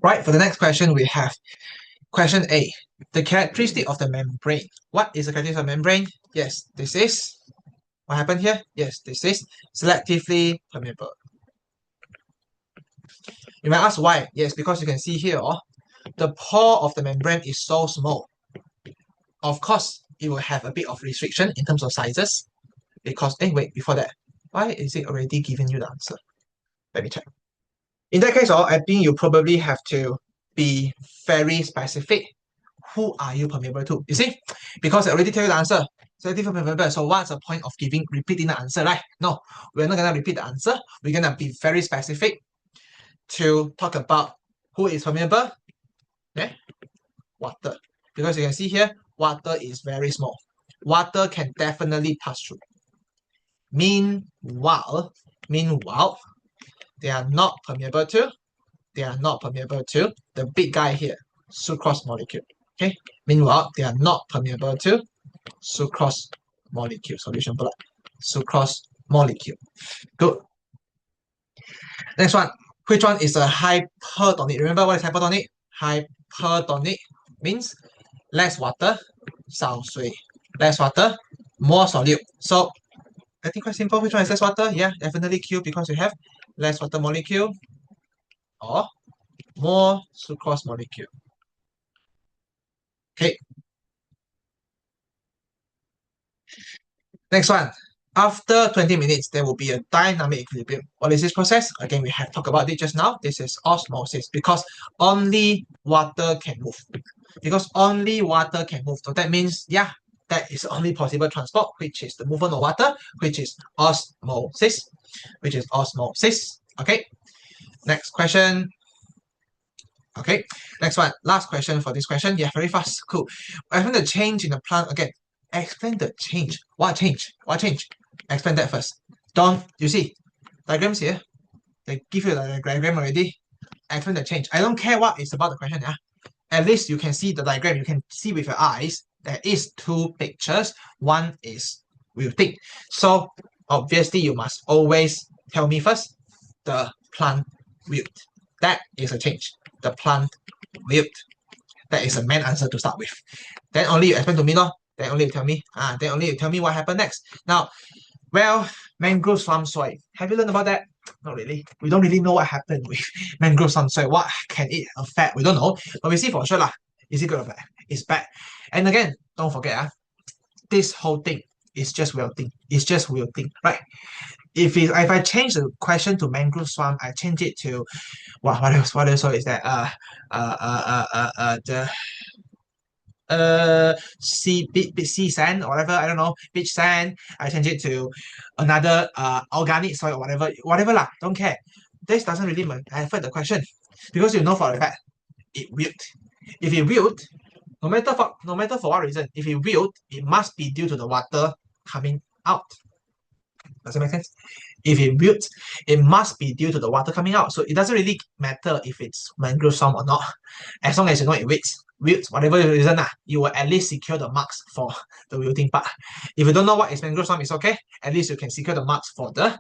Right, for the next question, we have question A. The characteristic of the membrane. What is the characteristic of the membrane? Yes, this is. What happened here? Yes, this is selectively permeable. You might ask why. Yes, because you can see here, the pore of the membrane is so small. Of course, it will have a bit of restriction in terms of sizes. Because, wait, before that, why is it already giving you the answer? Let me check. In that case, I think you probably have to be very specific. Who are you permeable to? You see? Because I already tell you the answer. Selective permeable. So what's the point of repeating the answer, right? No, we're not gonna repeat the answer. We're gonna be very specific to talk about who is permeable. Okay? Water. Because you can see here, water is very small. Water can definitely pass through. Meanwhile, they are not permeable to the big guy here, sucrose molecule. Okay. Meanwhile, they are not permeable to sucrose molecule, solution blood, sucrose molecule. Good. Next one. Which one is a hypertonic? Remember what is hypertonic? Hypertonic means less water, 少水. Less water, more solute. So I think quite simple. Which one is less water? Yeah, definitely Q, because you have less water molecule or more sucrose molecule. Okay. Next one. After 20 minutes, there will be a dynamic equilibrium. What is this process? Again, we have talked about it just now. This is osmosis, because only water can move. Because only water can move. So that means, yeah, that is only possible transport, which is the movement of water, which is osmosis. Okay. Next question. Okay. Next one. Last question for this question. Yeah, very fast. Cool. Explain the change in the plant. Again, explain the change. What change? What change? Explain that first. Don't, you see, diagrams here. They give you the diagram already. Explain the change. I don't care what is about the question. Yeah. At least you can see the diagram. You can see with your eyes. There is two pictures. One is wilting. So obviously you must always tell me first the plant wilt. That is a change. The plant wilt. That is a main answer to start with. Then only you explain to me, no? Then only you tell me. Then only you tell me what happened next. Now, well, mangrove swamp soil. Have you learned about that? Not really. We don't really know what happened with mangrove swamp soil. What can it affect? We don't know. But we see for sure lah. Is it good or bad? It's bad. And again, don't forget, this whole thing is just wilting. It's just wilting, right? If I change the question to mangrove swamp, I change it to what else? What else is that? Sea sand or whatever, I don't know, beach sand. I change it to another organic soil or whatever lah. Don't care. This doesn't really affect the question, because you know for a fact it wilt. If it wilt, no matter for what reason, if it wilt, it must be due to the water coming out. Does it make sense? If it wilt, it must be due to the water coming out. So it doesn't really matter if it's mangrove swamp or not, as long as you know it wilts, whatever the reason, you will at least secure the marks for the wilting part. If you don't know what is mangrove swamp, it's okay. At least you can secure the marks for the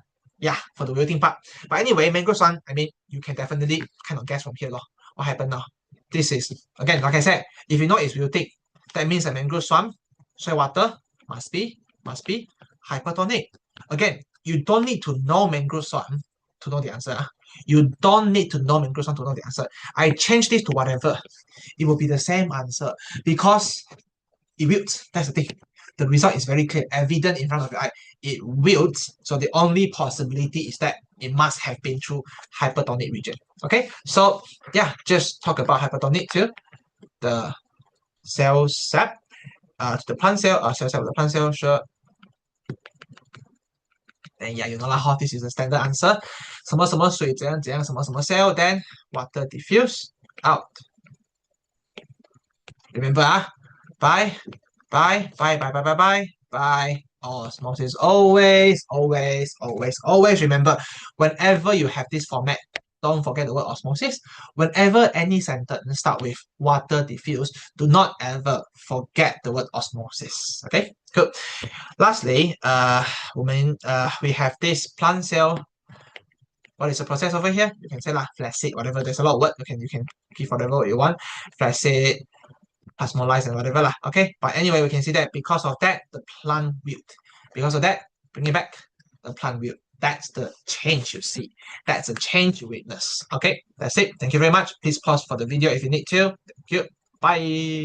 wilting part. But anyway, mangrove swamp, I mean, you can definitely kind of guess from here, what happened now. This is, again, like I said, if you know it's wilting, that means the mangrove swamp, soil water must be hypertonic. Again, you don't need to know mangrove swamp to know the answer. You don't need to know mangrove swamp to know the answer. I change this to whatever. It will be the same answer, because it wilts. That's the thing. The result is very clear, evident in front of your eye. It wilts. So the only possibility is that it must have been through hypertonic region. Okay, so yeah, just talk about hypertonic to the cell sap, to the plant cell, cell sap, the plant cell, sure. And yeah, you know lah, this is the standard answer. 什么什么水怎样怎样，什么什么 cell, then water diffuse out. Remember, by osmosis. Always remember, whenever you have this format, don't forget the word osmosis. Whenever any sentence start with water diffuse, do not ever forget the word osmosis. Okay, good. Lastly, we have this plant cell What is the process over here? You can say lah, flaccid, whatever. There's a lot of words. You can give whatever you want. Flaccid, plasmolyzed, and whatever lah. Okay. But anyway, we can see that because of that, the plant wilt. Because of that, bring it back. The plant wilt. That's the change you see. That's the change you witness. Okay. That's it. Thank you very much. Please pause for the video if you need to. Thank you. Bye.